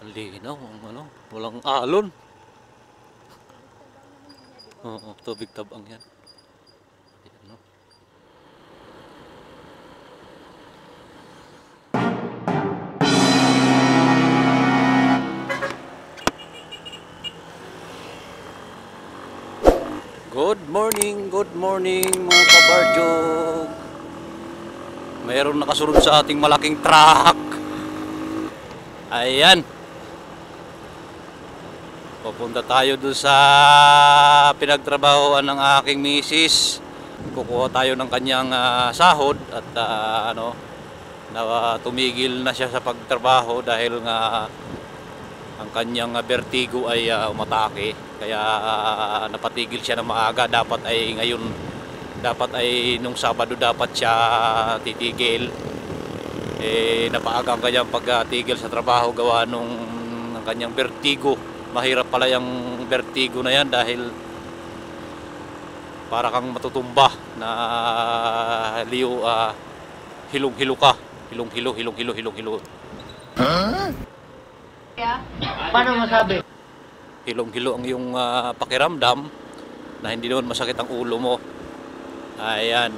Ang linaw, ang ano, walang alon. Oo, tubig tabang yan. Ayan, no? Good morning mga kabardjog. Mayroon nakasunod sa ating malaking truck. Ayan. Pupunta tayo dun sa pinagtrabahoan ng aking misis. Kukuha tayo ng kanyang sahod at tumigil na siya sa pagtrabaho dahil nga ang kanyang vertigo ay umatake. Kaya napatigil siya ng maaga. Dapat ay nung Sabado dapat siya titigil. Napaaga ang kanyang pagtigil sa trabaho gawa nung ang kanyang vertigo. Mahirap pala yung vertigo na yan dahil para kang matutumba na hilong-hilo ka. Hilong-hilo. Huh? Paano masabi? Hilong-hilo ang iyong pakiramdam na hindi naman masakit ang ulo mo. Ayan.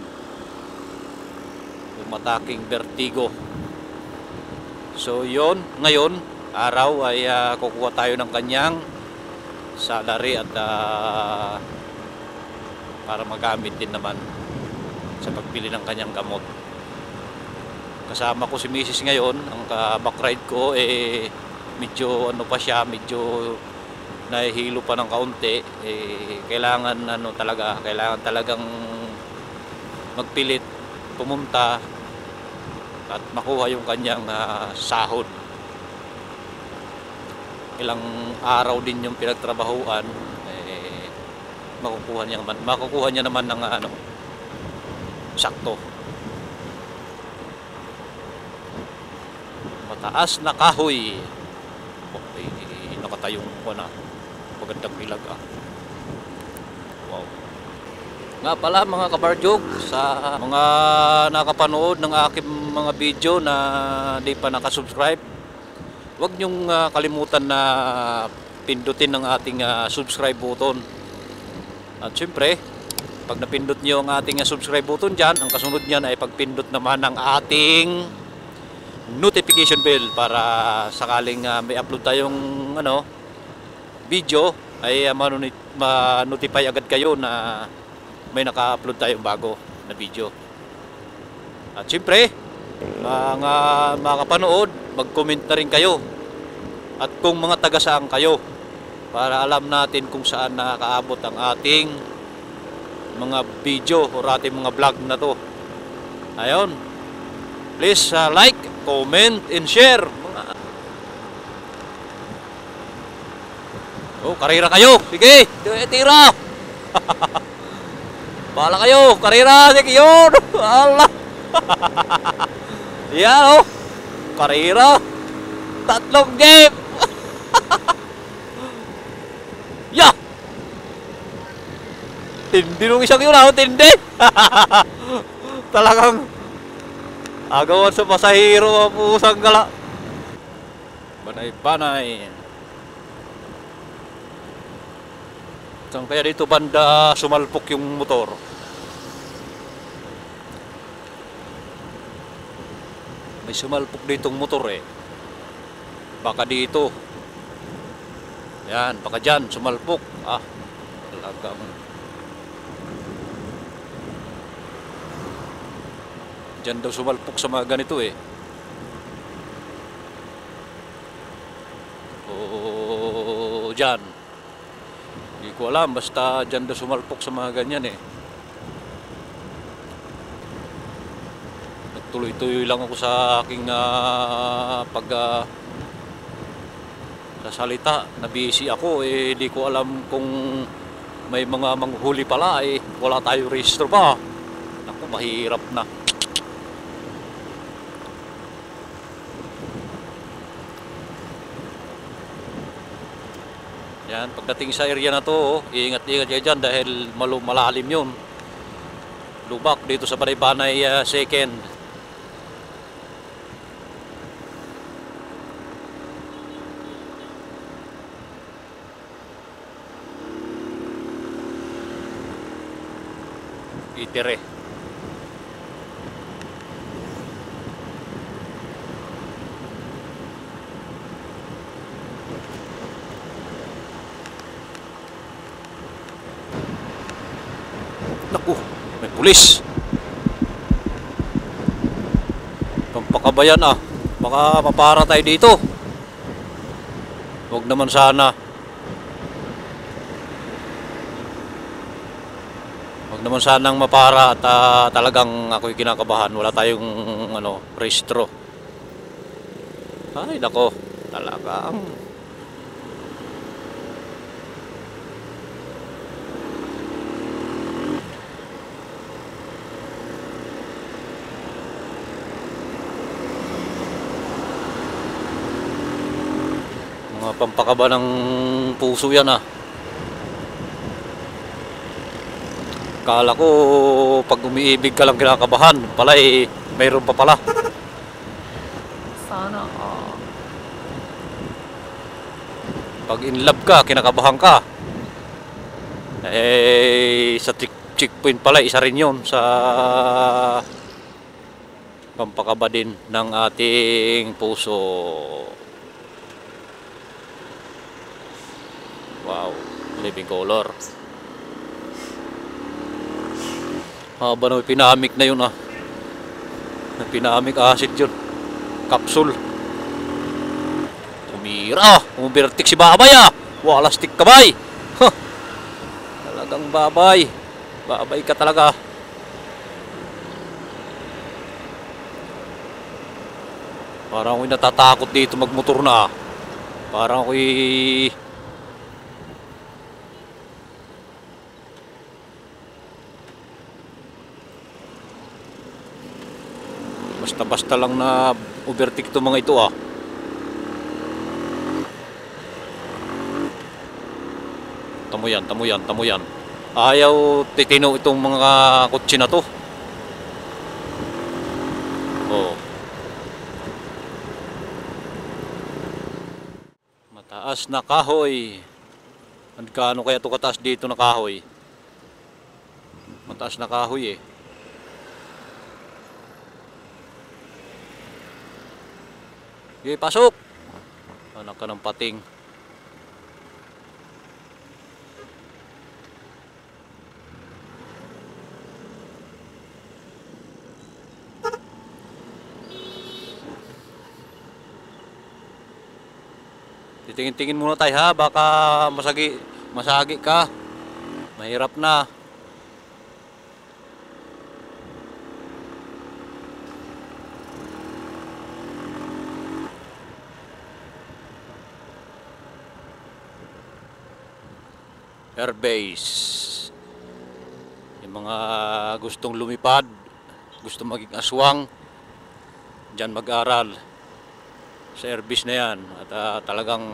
Umataking vertigo. So yon, ngayon araw ay kukuha tayo ng kanyang salary at para magamit din naman sa pagbili ng kanyang gamot. Kasama ko si Mrs. ngayon. Ang backride ko medyo medyo nahihilo pa ng kaunti. Kailangan talagang magpilit pumunta at makuha yung kanyang sahod. Ilang araw din yung pinagtrabahuan, makukuha niya naman ng sakto. Mataas na kahoy. Nakatayong magandang bilag Wow. Nga pala mga kabardjog, sa mga nakapanood ng aking mga video na di pa nakasubscribe, huwag nyong kalimutan na pindutin ang ating subscribe button. At syempre, pag napindot nyo ang ating subscribe button dyan, ang kasunod nyan ay pagpindot naman ng ating notification bell para sakaling may upload tayong video ay ma-notify agad kayo na may naka-upload tayong bago na video. At syempre, mga kapanood, mag-comment na rin kayo at kung mga taga saan kayo para alam natin kung saan nakakaabot ang ating mga video o ating mga vlog na to. Ayun, please like, comment and share. Karera kayo, sige, tira. Bahala kayo, karera, sige yun. Allah. Yan karera, 3 game. Ya, tindi nung isang yun tindi. Talagang agawan sa pasahero ang pusang gala. Banay. Saan kaya dito banda sumalpok yung motor? May sumalpok ditong motor Baka dito. Yan, baka dyan sumalpok. Talagang dyan daw sumalpok sa mga ganito dyan. Hindi ko alam, basta dyan daw sumalpok sa mga ganyan Nagtuloy-tuloy lang ako sa aking sasalita. Na-busy ako di ko alam kung may mga manghuli pala wala tayo rehistro pa. Naku, mahirap na. Yan, pagdating sa area na to, ingat-ingat kayo dyan dahil malalim yun. Lubak dito sa Banay-Banay second. itire. Naku, may pulis. Pampakabayan ah. Baka mapara tayo dito. Huwag naman sana. Huwag naman sanang mapara at talagang ako'y kinakabahan. Wala tayong rehistro. Ay nako, talagang mga pampakaba ng puso yan ah. Kala ko pag umiibig ka lang kinakabahan, pala mayroon pa pala. Sana Pag in love ka, kinakabahan ka. Sa checkpoint pala, isa rin yun sa pampakaba din ng ating puso. Wow, living color. Haba na pinamik na yun ah. Pinamik acid yun. Capsule. Tumira. Umirtik si babay ah. Walastik kabay. Huh. Talagang babay. Babay ka talaga. Parang ako'y natatakot dito magmotor na ah. Parang ako'y basta-basta lang na overtake itong mga ito ah. Tamo yan, tamo yan, tamo yan. Ayaw titino itong mga kotse na to. Oh. Mataas na kahoy. Magkano kaya ito kataas dito na kahoy? Mataas na kahoy eh. Okay, pasok. Anak ka ng pating. Titingin-tingin muna tayo ha, baka masagi ka. Mahirap na. Airbase. Yung mga gustong lumipad, gustong maging aswang, dyan mag-aral sa airbase na yan. At talagang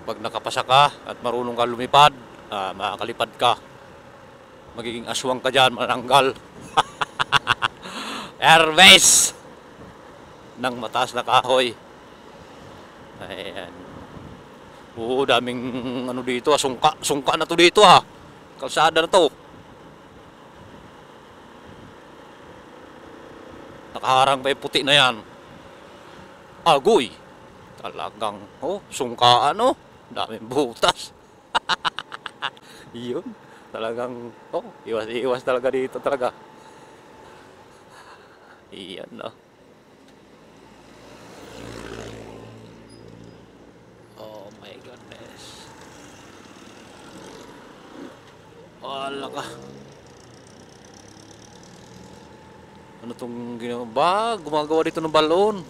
pag nakapasa ka at marunong ka lumipad, makakalipad ka. Magiging aswang ka dyan, mananggal. Airbase ng mataas na kahoy. Ayan. Oo, daming dito, sungka na to dito ha. Kalsada na to. Nakaharang pa yung puti na yan. Agoy. Talagang, sungkaan daming butas. Yun, talagang, iwas talaga dito talaga. Iyan no. Wala ka. Ano tong ginawa? Gumagawa dito ng balon.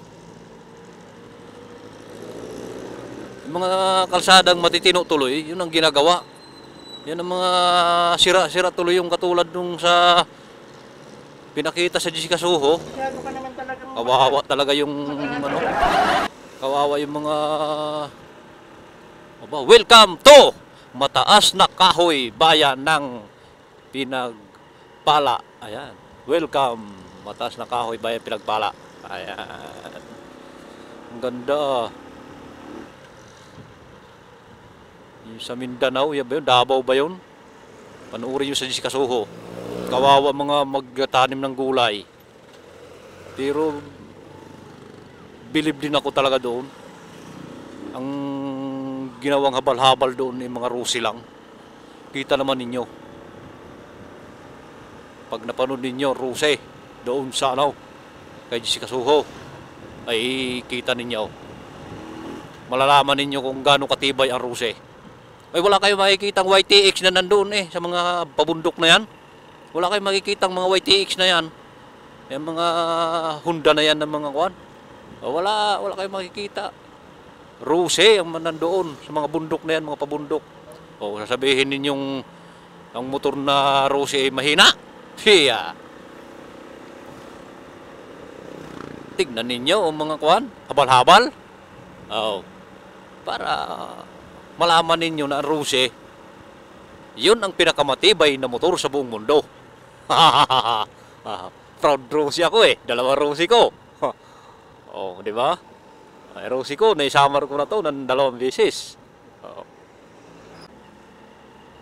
Yung mga kalsadang matitino tuloy, yun ang ginagawa. Yan ang mga sira-sira tuloy yung katulad nung sa pinakita sa Jessica Soho. Kawawa talaga yung kawawa yung mga welcome to Mataas na Kahoy, bayan ng Pinagpala. Ayan. Welcome. Mataas na Kahoy, bayan Pinagpala. Ayan. Ang ganda. Yung sa Mindanao, yan ba yun? Davao ba yun? Panuuri yun sa Jessica Soho. kawawa mga magtanim ng gulay. Pero bilib din ako talaga doon. Ang ginawang habal-habal doon ay mga rusi lang. Kita naman ninyo. Pag napanood ninyo, rusi doon sa kay Jessica Soho, ay kita ninyo. Malalaman ninyo kung gaano katibay ang rusi. Ay wala kayong makikitang YTX na nandoon sa mga pabundok na yan. Wala kayong makikitang mga YTX na yan. Yung mga Honda na yan ng mga kwan. Wala kayong makikita. Rusi ang nandoon sa mga bundok na yan, mga pabundok. O sasabihin ninyong ang motor na Rusi ay mahina. Siya. Tignan ninyo ang mga kwan, habal-habal. Para malaman ninyo na ang Rusi, yun ang pinakamatibay na motor sa buong mundo. Proud Rusi ako dalawa Rusi ko. Di ba? Ay Rusi ko, naisamar ko na to ng 2 beses.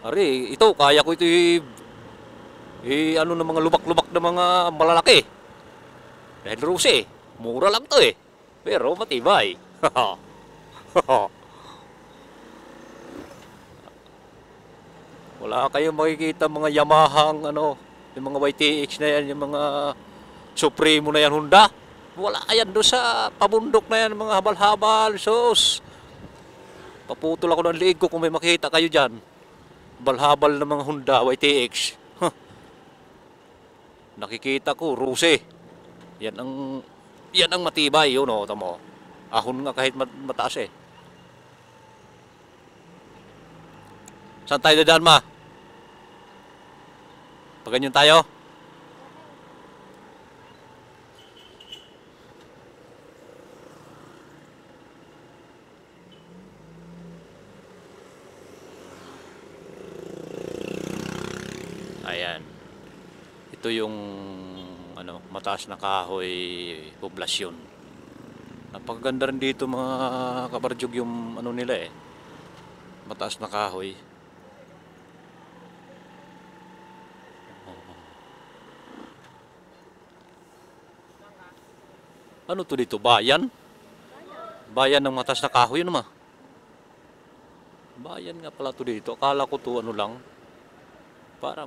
Ari, ito, kaya ko ito ng mga lubak-lubak na mga malalaki. Dahil Rusi, mura lang to pero matibay. Wala kayong makikita mga Yamaha yung mga YTX na yan, yung mga Supremo na yan, Honda. Wala yan doon sa pabundok na yan, mga habal-habal. Sos, paputol ako ng liig ko kung may makita kayo dyan. Habal-habal na mga Honda, YTX. Nakikita ko, Rusi. Yan ang matibay, yun tamo. Ahon nga kahit mataas Saan tayo dadaan, ma? Pag ganyan tayo? Ayan. Ito yung mataas na kahoy poblasyon. Napakaganda rin dito mga kabarjog yung nila mataas na kahoy. Ano to dito? Bayan? Bayan ng mataas na kahoy ma. Bayan nga pala to dito. Akala ko to lang. Para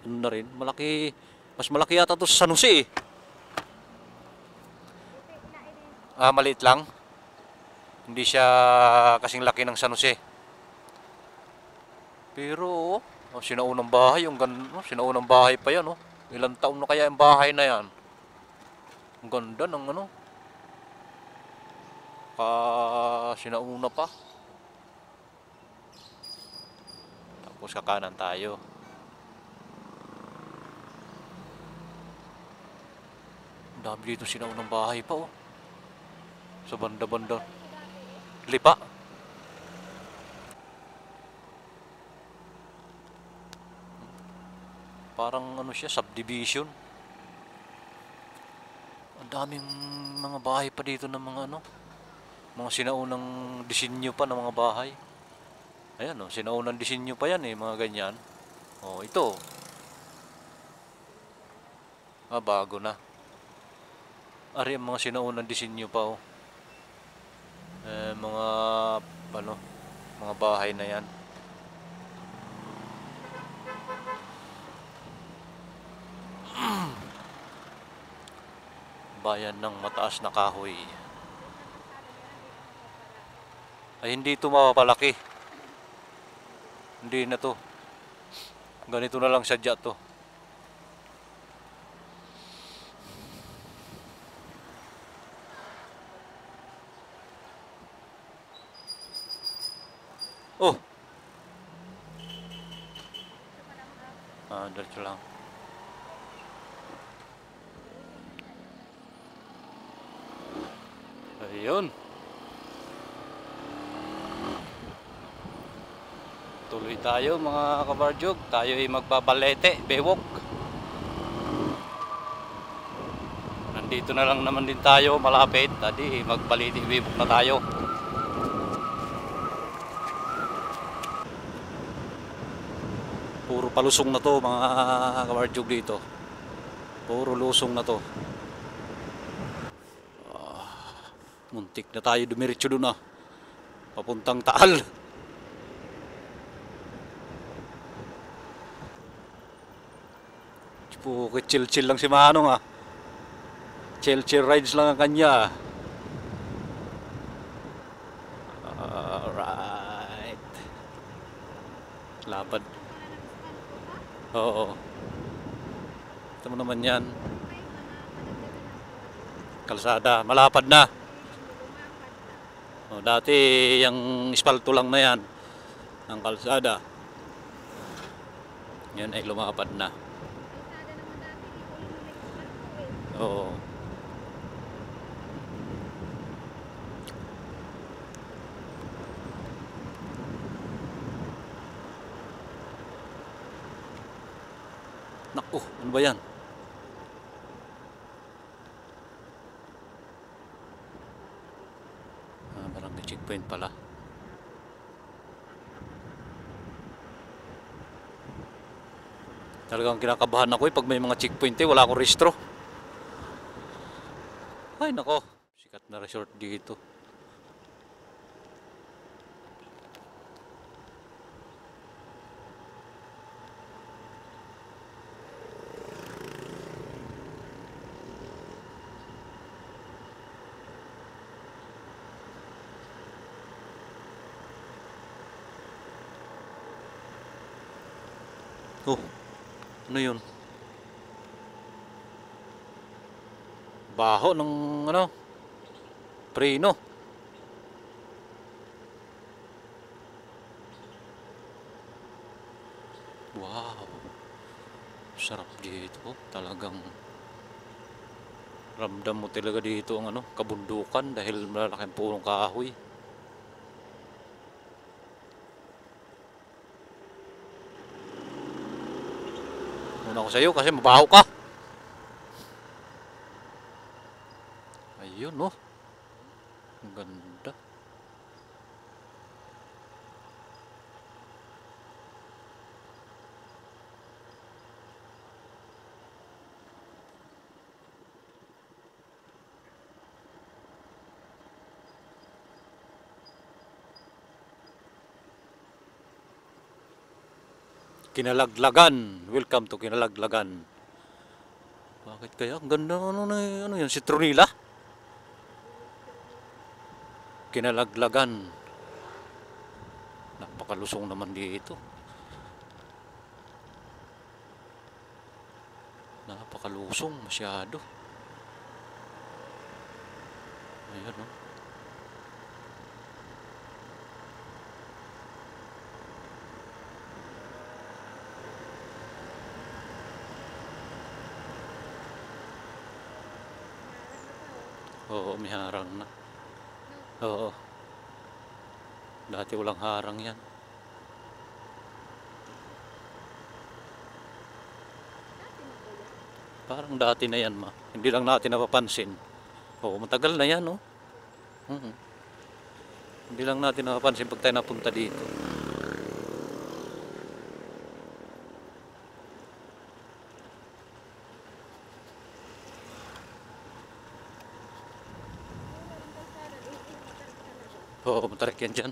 na rin. Malaki. Mas malaki yata to sa San Jose maliit lang. Hindi siya kasing laki ng San Jose. Pero sinaunang bahay. Sinaunang bahay pa yan Ilang taon na kaya yung bahay na yan. Ang ganda ng sinauna pa. Tapos kakanan tayo. Ang dami dito sinaunang bahay pa sa banda-banda. Lipa. Parang siya, subdivision. Ang daming mga bahay pa dito ng mga mga sinaunang disenyo pa ng mga bahay. Ayan sinaunang disenyo pa yan mga ganyan. Ito. Bago na. Ari ang mga sinaunang disenyo pa mga mga bahay na yan. Bayan ng mataas na kahoy. Ay hindi ito mapapalaki. Hindi na to. Ganito na lang sadya to. Diretso lang. Ayun. Tuloy tayo mga kabarjog. Tayo ay magbabalete, bewok. Nandito na lang naman din tayo malapit. Tadi magbalete, bewok na tayo. Puro palusong na to mga kawardyog dito. Puro lusong na to. Muntik na tayo dumiretso doon ah. Papuntang Taal. Pukit chill-chill lang si Manong ah. Chill-chill rides lang ang kanya. Alright. Lapad. Oo. Ito mo naman yan. Kalsada. Malapad na. O, dati yung ispalto lang na yan. Ang kalsada. Yan ay lumapad na. Oo. Naku, ano ba yan? Barangay checkpoint pala. Talagang kinakabahan ako pag may mga checkpoint wala akong rehistro. Ay nako, sikat na resort dito. Oh, ano yun? Baho ng ano? Preno. Wow. Sarap dito. Talagang ramdam mo talaga dito ang ano, kabundukan dahil malalaking punong kahoy. Muna ako sa'yo kasi mabaho ka. Ayun oh. Ang ganda. Kinalaglagan. Welcome to Kinalaglagan. Bakit kaya? Ang ganda ano yun? Citronila? Kinalaglagan. Napakalusong naman dito. Napakalusong masyado. Ayan oh. Oo, may harang na. Oo. Dati walang harang yan. Parang dati na yan ma. Hindi lang natin napapansin. Oo, matagal na yan oh. Hindi lang natin napapansin pag tayo napunta dito. Oo, matarik yan dyan.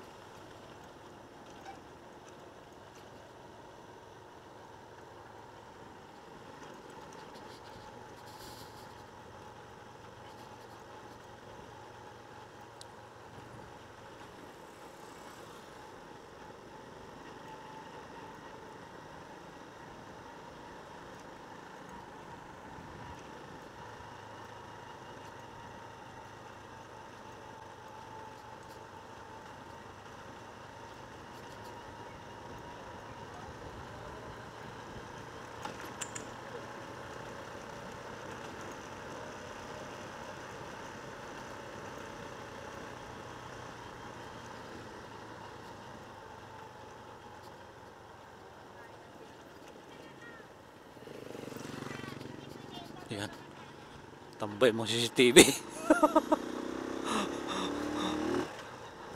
Yan. Tambay mo CCTV.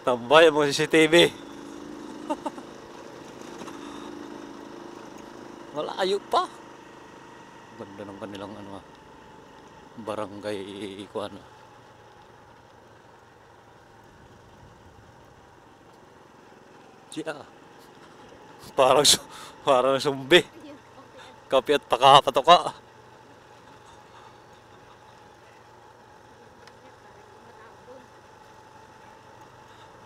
Tambay mo CCTV. Malayo pa. Ganda ng kanilang ano, barangay kuan. Yeah. Parang parang sumbi. Kapi at pakapatoka.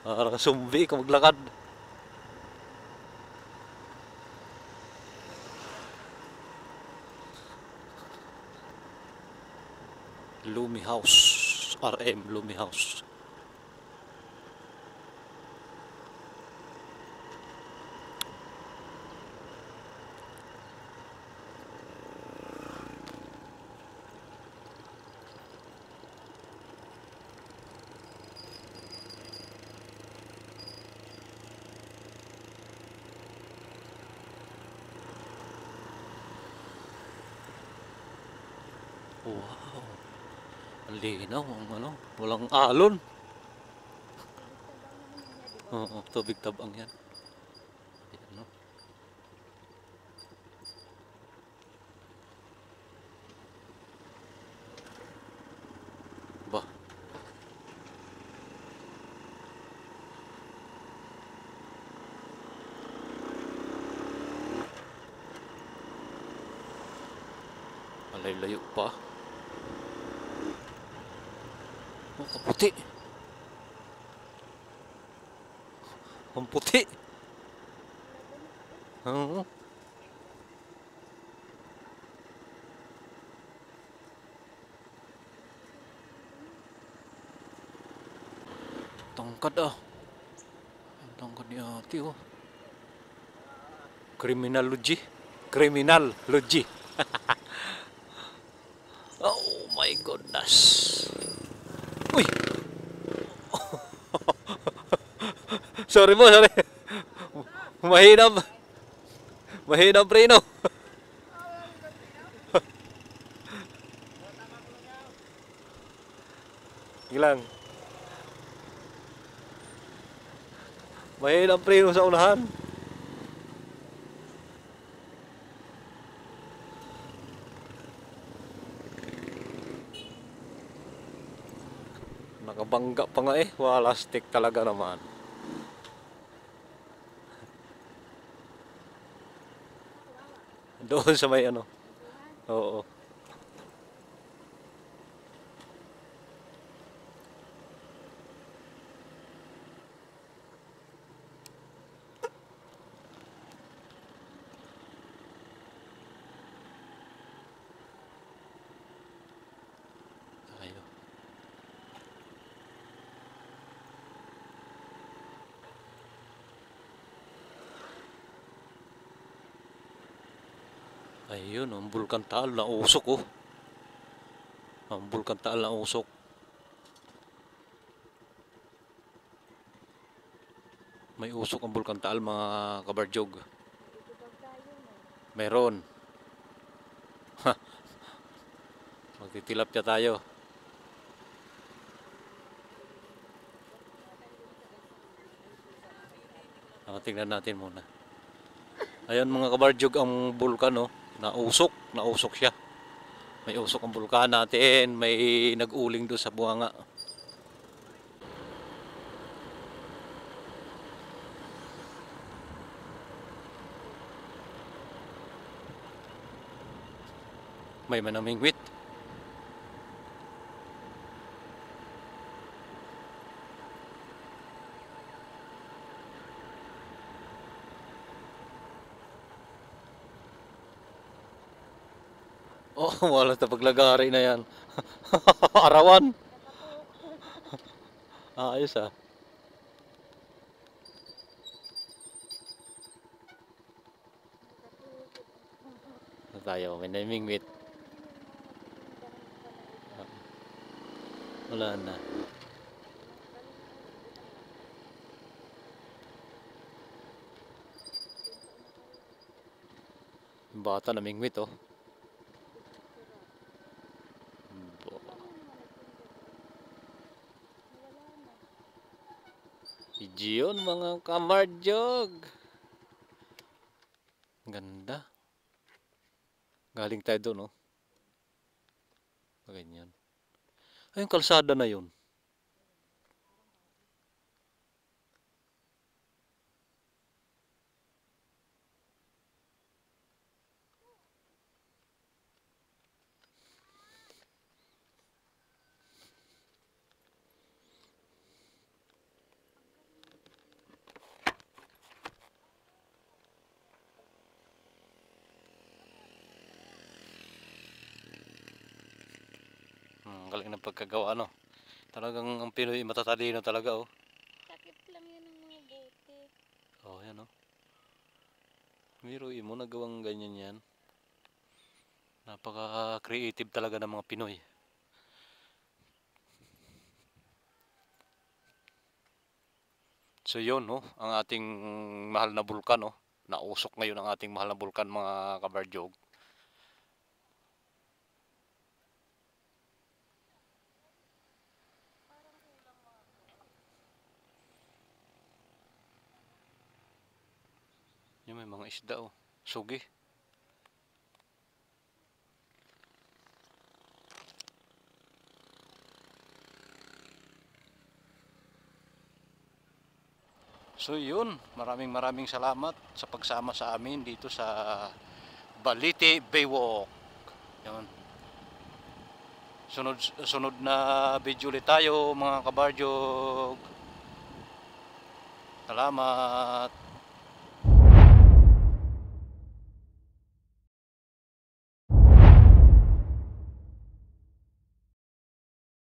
Parang sumbi kung maglakad. Lumi House. RM Lumi House. Wow. Ang linaw, ang ano, walang alon. Oo, tubig tabang yan. Ayan, no? Ba, malay-layo pa. Oh, kaputi. Ang puti. Oo. Tangkad ah. Ang tangkad ni ate oh. Criminology. Criminology. Oh my goodness. Uy! Sorry mo, sorry. Mahina. Mahina preno. Ilang. Mahina preno sa unahan. Nakabangga pa nga eh. Wala stick talaga naman. Doon sa may ano. Oo. Tayo. Ayun, ang Bulkan Taal na usok oh. Ang Bulkan Taal na usok. May usok ang Bulkan Taal mga kabarjog. Meron. Ha, magtitilapia tayo. Tingnan natin muna. Ayan mga kabarjog ang bulkan oh. Nausok siya. May usok ang bulkan natin, may nag-uling doon sa buwanga. May manamingwit. Oh, wala na paglagari na yan. Arawan. Ayos ah. Tayo, may namingwit. Wala na. Yung bata namingwit oh. Iyon mga kamarjog. Ganda. Galing tayo doon, no? Ganyan. Ay, yung kalsada na yun. Galing ng pagkagawa, no? Talagang ang Pinoy matatalino talaga, oh. Takip lang yun ng mga bote. Oh, yan, oh. Biruin mo, nagawang ganyan yan. Napaka-creative talaga ng mga Pinoy. So yun, no? Ang ating mahal na bulkan, no? Nausok ngayon ang ating mahal na bulkan, mga kabarjog. Yung may mga isda, oh. Sugi. So yun, maraming salamat sa pagsama sa amin dito sa Balite Baywalk. Yun. Sunod na video ulit tayo, mga kabarjog. Salamat.